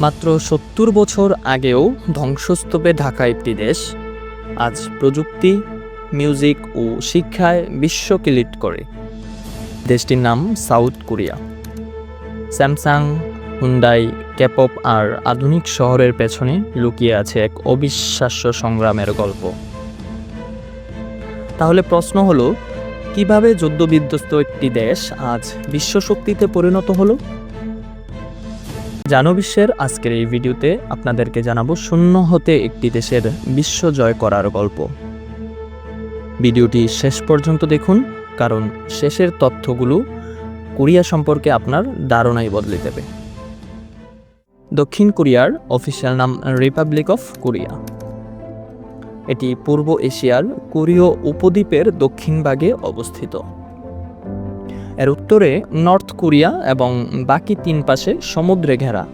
মাত্র ৭০ বছর আগেও ধ্বংসস্তূপে ঢাকা একটি দেশ আজ প্রযুক্তি, মিউজিক ও শিক্ষায় বিশ্বকে লিড করে। দেশটির নাম সাউথ কোরিয়া। স্যামসাং, হুন্ডাই, ক্যাপপ আর আধুনিক শহরের পেছনে লুকিয়ে আছে এক অবিশ্বাস্য সংগ্রামের গল্প। তাহলে প্রশ্ন হলো, কিভাবে যুদ্ধবিধ্বস্ত একটি দেশ আজ বিশ্বশক্তিতে পরিণত হলো? জানো বিশ্বের আজকের এই ভিডিওতে আপনাদেরকে জানাবো শূন্য হতে একটি দেশের বিশ্ব জয় করার গল্প। ভিডিওটি শেষ পর্যন্ত দেখুন, কারণ শেষের তথ্যগুলো কোরিয়া সম্পর্কে আপনার ধারণাই বদলে দেবে। দক্ষিণ কোরিয়ার অফিসিয়াল নাম রিপাবলিক অফ কোরিয়া। এটি পূর্ব এশিয়ার কোরীয় উপদ্বীপের দক্ষিণ ভাগে অবস্থিত। এর উত্তরে নর্থ কোরিয়া এবং বাকি তিন পাশে সমুদ্রে ঘেরা।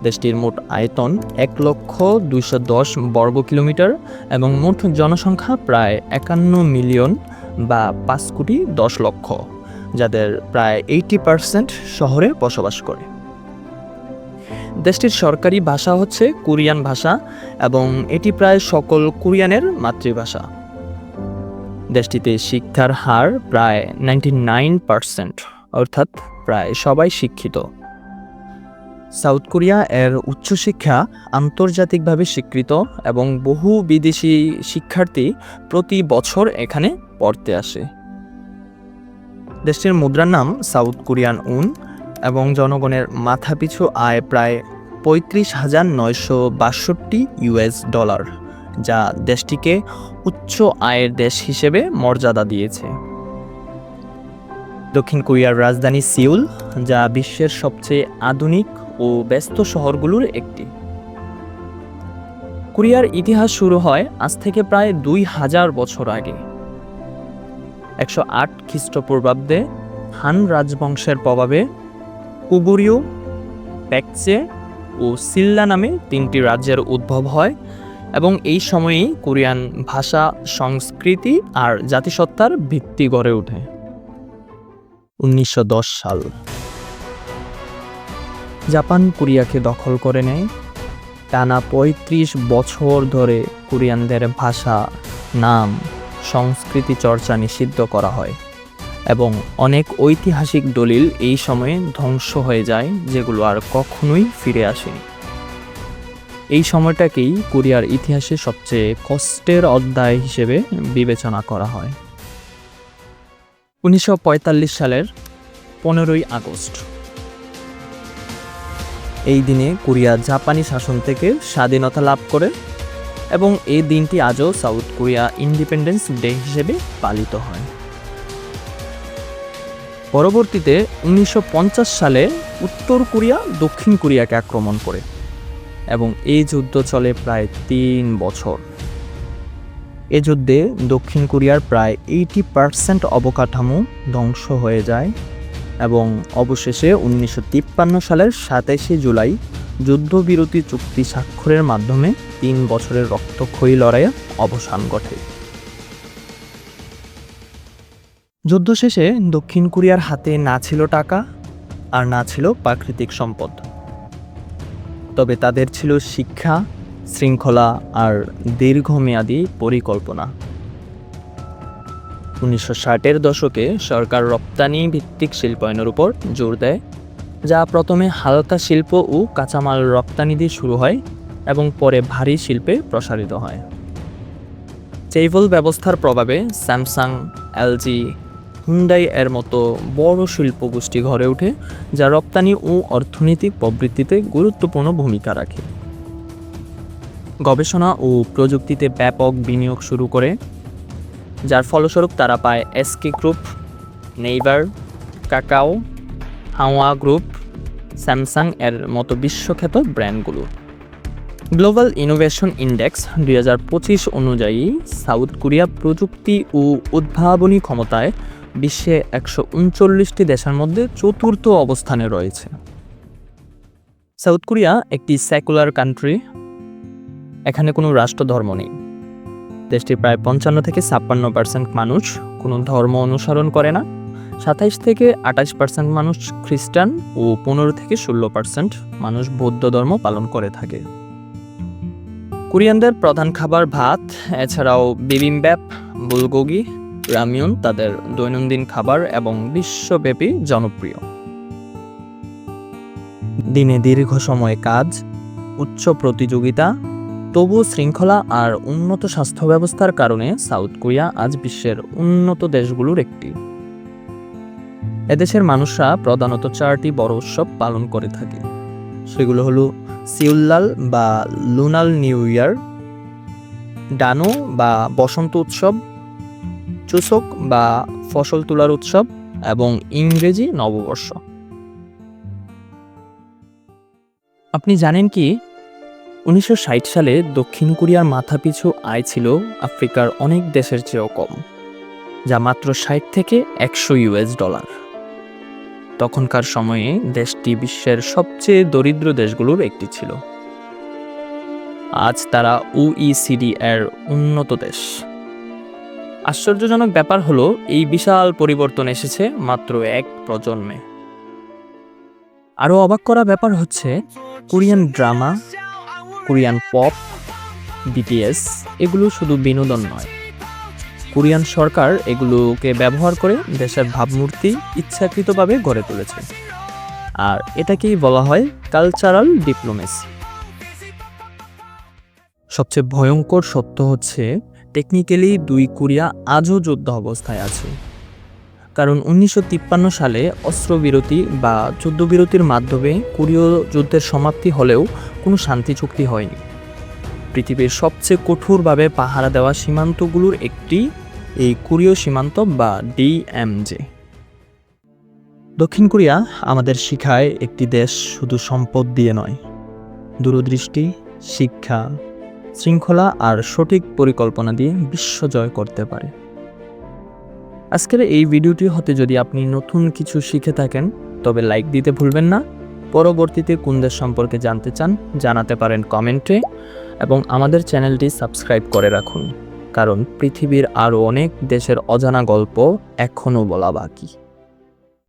দেশটির মোট আয়তন ১,২১০ বর্গ কিলোমিটার এবং মোট জনসংখ্যা প্রায় ৫১ মিলিয়ন বা ৫,১০,০০,০০০, যাদের প্রায় ৮০% শহরে বসবাস করে। দেশটির সরকারি ভাষা হচ্ছে কোরিয়ান ভাষা এবং এটি প্রায় সকল কোরিয়ানের মাতৃভাষা। দেশটিতে শিক্ষার হার প্রায় 99%, অর্থাৎ প্রায় সবাই শিক্ষিত। সাউথ কোরিয়া এর উচ্চশিক্ষা আন্তর্জাতিকভাবে স্বীকৃত এবং বহু বিদেশি শিক্ষার্থী প্রতি বছর এখানে পড়তে আসে। দেশটির মুদ্রার নাম সাউথ কোরিয়ান উন এবং জনগণের মাথাপিছু আয় প্রায় $৩৫,৯৬২, যা দেশটিকে উচ্চ আয়ের দেশ হিসেবে মর্যাদা দিয়েছে। দক্ষিণ কোরিয়ার রাজধানী সিউল, যা বিশ্বের সবচেয়ে আধুনিক ও ব্যস্ত শহরগুলোর একটি। কোরিয়ার ইতিহাস শুরু হয় আজ থেকে প্রায় ২,০০০ বছর আগে। ১০৮ খ্রিস্টপূর্বাব্দে হান রাজবংশের প্রভাবে কুগুরিও, প্যাকচে ও সিল্লা নামে তিনটি রাজ্যের উদ্ভব হয় এবং এই সময়েই কোরিয়ান ভাষা, সংস্কৃতি আর জাতিসত্তার ভিত্তি গড়ে ওঠে। ১৯১০ সাল জাপান কোরিয়াকে দখল করে নেয়। টানা ৩৫ বছর ধরে কোরিয়ানদের ভাষা, নাম, সংস্কৃতি চর্চা নিষিদ্ধ করা হয় এবং অনেক ঐতিহাসিক দলিল এই সময়ে ধ্বংস হয়ে যায়, যেগুলো আর কখনোই ফিরে আসেনি। এই সময়টাকেই কোরিয়ার ইতিহাসে সবচেয়ে কষ্টের অধ্যায় হিসেবে বিবেচনা করা হয়। ১৯৪৫ সালের ১৫ই আগস্ট, এই দিনে কোরিয়া জাপানি শাসন থেকে স্বাধীনতা লাভ করে এবং এই দিনটি আজও সাউথ কোরিয়া ইন্ডিপেন্ডেন্স ডে হিসেবে পালিত হয়। পরবর্তীতে ১৯৫০ সালে উত্তর কোরিয়া দক্ষিণ কোরিয়াকে আক্রমণ করে এবং এই যুদ্ধ চলে প্রায় ৩ বছর। এ যুদ্ধে দক্ষিণ কোরিয়ার প্রায় ৮০% অবকাঠামো ধ্বংস হয়ে যায় এবং অবশেষে ১৯৫৩ সালের ২৭শে জুলাই যুদ্ধবিরতি চুক্তি স্বাক্ষরের মাধ্যমে ৩ বছরের রক্তক্ষয়ী লড়াইয়ের অবসান ঘটে। যুদ্ধ শেষে দক্ষিণ কোরিয়ার হাতে না ছিল টাকা আর না ছিল প্রাকৃতিক সম্পদ, তবে তাদের ছিল শিক্ষা, শৃঙ্খলা আর দীর্ঘমেয়াদী পরিকল্পনা। ১৯৬০-এর দশকে সরকার রপ্তানি ভিত্তিক শিল্পায়নের উপর জোর দেয়, যা প্রথমে হালকা শিল্প ও কাঁচামাল রপ্তানি দিয়ে শুরু হয় এবং পরে ভারী শিল্পে প্রসারিত হয়। চেইভল ব্যবস্থার প্রভাবে স্যামসাং, এলজি, হুন্ডাই এর মতো বড় শিল্প গোষ্ঠী গড়ে ওঠে, যা রপ্তানি ও অর্থনৈতিক প্রবৃদ্ধিতে গুরুত্বপূর্ণ ভূমিকা রাখে। গবেষণা ও প্রযুক্তিতে ব্যাপক বিনিয়োগ শুরু করে, যার ফলস্বরূপ তারা পায় এসকে গ্রুপ, নেইবার, কাকাও, হাওয়া গ্রুপ, স্যামসাং এর মতো বিশ্বখ্যাত ব্র্যান্ডগুলো। গ্লোবাল ইনোভেশন ইন্ডেক্স ২০২৫ অনুযায়ী সাউথ কোরিয়া প্রযুক্তি ও উদ্ভাবনী ক্ষমতায় বিশ্বে ১৩৯টি দেশের মধ্যে চতুর্থ অবস্থানে রয়েছে। সাউথ কোরিয়া একটি সেকুলার কান্ট্রি। এখানে কোনো রাষ্ট্রধর্ম নেই। দেশটির প্রায় ৫৫ থেকে ৫৬% মানুষ কোনো ধর্ম অনুসরণ করে না 27 থেকে 28% মানুষ খ্রিস্টান ও 15 থেকে 16% মানুষ বৌদ্ধ ধর্ম পালন করে থাকে। কোরিয়ানদের প্রধান খাবার ভাত, এছাড়াও বিবিম্বাপ, বুলগোগি, রামিয়ন তাদের দৈনন্দিন খাবার এবং বিশ্বব্যাপী জনপ্রিয়। দিনে দীর্ঘ সময় কাজ, উচ্চ প্রতিযোগিতা, তবু শৃঙ্খলা আর উন্নত স্বাস্থ্য ব্যবস্থার কারণে সাউথ কোরিয়া আজ বিশ্বের উন্নত দেশগুলোর একটি। এদেশের মানুষরা প্রধানত 4টি বড় উৎসব পালন করে থাকে। সেগুলো হলো সিউল্লাল বা লুনাল নিউ ইয়ার, ডানো বা বসন্ত উৎসব, চুসক বা ফসল তোলার উৎসব এবং ইংরেজি নববর্ষ। আপনি জানেন কি 1960 সালে দক্ষিণ কোরিয়ার মাথাপিছু আয় ছিল আফ্রিকার অনেক দেশের চেয়েও কম, যা মাত্র 60 থেকে $100। তখনকার সময়ে দেশটি বিশ্বের সবচেয়ে দরিদ্র দেশগুলোর একটি ছিল। আজ তারা OECD এর উন্নত দেশ। আশ্চর্যজনক ব্যাপার হলো এই বিশাল পরিবর্তন এসেছে মাত্র এক প্রজন্মে। আরও অবাক করা ব্যাপার হচ্ছে Korean drama, Korean pop, BTS এগুলো শুধু বিনোদন নয়, কোরিয়ান সরকার এগুলোকে ব্যবহার করে দেশের ভাবমূর্তি ইচ্ছাকৃতভাবে গড়ে তুলেছে। আর এটাকেই বলা হয় কালচারাল ডিপ্লোমেসি। সবচেয়ে ভয়ঙ্কর সত্য হচ্ছে টেকনিক্যালি 2 কোরিয়া আজও যুদ্ধ অবস্থায় আছে। কারণ 1953 সালে অস্ত্রবিরতি বা যুদ্ধবিরতির মাধ্যমে কোরীয় যুদ্ধের সমাপ্তি হলেও কোনো শান্তি চুক্তি হয়নি। পৃথিবীর সবচেয়ে কঠোরভাবে পাহারা দেওয়া সীমান্তগুলোর একটি এই কোরীয় সীমান্ত বা DMZ। দক্ষিণ কোরিয়া আমাদের শিখায় একটি দেশ শুধু সম্পদ দিয়ে নয়, দূরদৃষ্টি, শিক্ষা, শৃঙ্খলা আর সঠিক পরিকল্পনা দিয়ে বিশ্ব জয় করতে পারে। আজকের এই ভিডিওটি হতে যদি আপনি নতুন কিছু শিখে থাকেন তবে লাইক দিতে ভুলবেন না। পরবর্তীতে কোন দেশ সম্পর্কে জানতে চান জানাতে পারেন কমেন্টে, এবং আমাদের চ্যানেলটি সাবস্ক্রাইব করে রাখুন, কারণ পৃথিবীর আরও অনেক দেশের অজানা গল্প এখনও বলা বাকি।